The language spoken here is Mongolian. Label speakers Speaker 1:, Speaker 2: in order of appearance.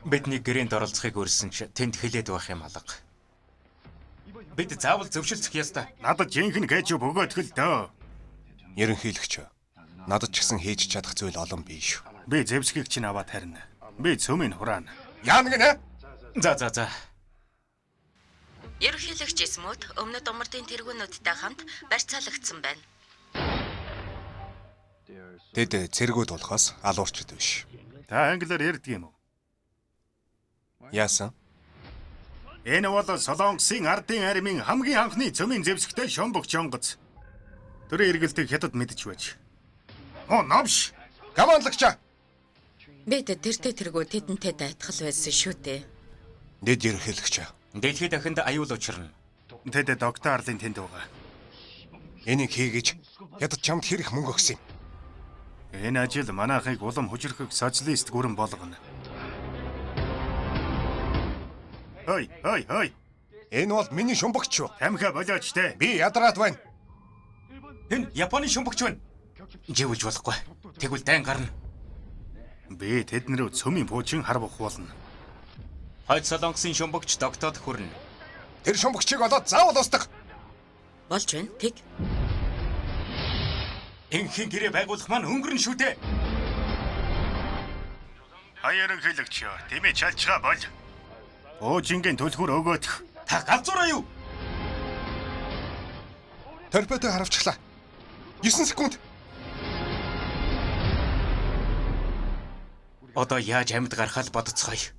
Speaker 1: Бидний гэрээнд оролцохыг өрсөн ч тэнд хэлээд байх юм алга. Бид заавал зөвшөлдөх ёстой.
Speaker 2: Надад жинхэнэ кетчуп өгөөдг л дөө.
Speaker 3: Ерөнхийлөгч. Надад ч гэсэн хийж чадах зүйл олон биш.
Speaker 2: Би зэвсгийг чинь аваад харина. Би цөмийн хураана.
Speaker 3: Яана гинэ?
Speaker 1: За.
Speaker 4: Ерөнхийлөгч Эсмүүд өмнөд умардын тэргүүнүүдтэй хамт барьцаалагдсан байна.
Speaker 3: Тэд цэргүүд болохоос алуурчд биш.
Speaker 2: Та англиар ярьдаг юм уу?
Speaker 3: Яасан?
Speaker 2: Энэ бол Солонгосын ардын армийн хамгийн анхны цөмийн зэвсэгтэй шомбогч онгоц. Төрийн эргэлтийг хятад мэдж байж. Новш!
Speaker 3: Командлагч.
Speaker 4: Бид тэртээ тэргүү тэдэнтэй дайтгал байсан шүү дээ.
Speaker 3: Дэд ерөнхийлөгч.
Speaker 1: Дэлхийд дахинд аюул учирна.
Speaker 2: Тэд доктор Арлын тэнд байгаа.
Speaker 3: Энийг хийгэж ядад чамд хэрэг мөнгө өгсөн юм.
Speaker 2: Энэ ажил манайхыг улам хүчрхэг социалист гүрэн болгоно. Хой.
Speaker 3: Энэ бол миний шумбагч юу?
Speaker 2: Тамхи болооч те.
Speaker 3: Би ядраад байна.
Speaker 1: Энэ Японы шумбагч байна. Живүүлж болохгүй. Тэгвэл дайн гарна.
Speaker 2: Би тэднэрөө цөмийн пуучин харвах болно.
Speaker 1: Хойд Солонгосын шумбагч доктод хүрнэ.
Speaker 3: Тэр шумбагчийг олоод заавал устгах.
Speaker 4: Болж байна. Тэг.
Speaker 1: Энхийн гэрээ байгуулах маань өнгөрн шүү дээ.
Speaker 2: Ерөнхийлөгч юу? Тэмээ чалчгаа бол. Уужингийн түлхүүр өгөөдөх.
Speaker 1: Та галзуураа юу?
Speaker 3: Торпедо харавчлаа. 9 секунд.
Speaker 1: Одоо яаж амьд гарахаа л бодцгоё.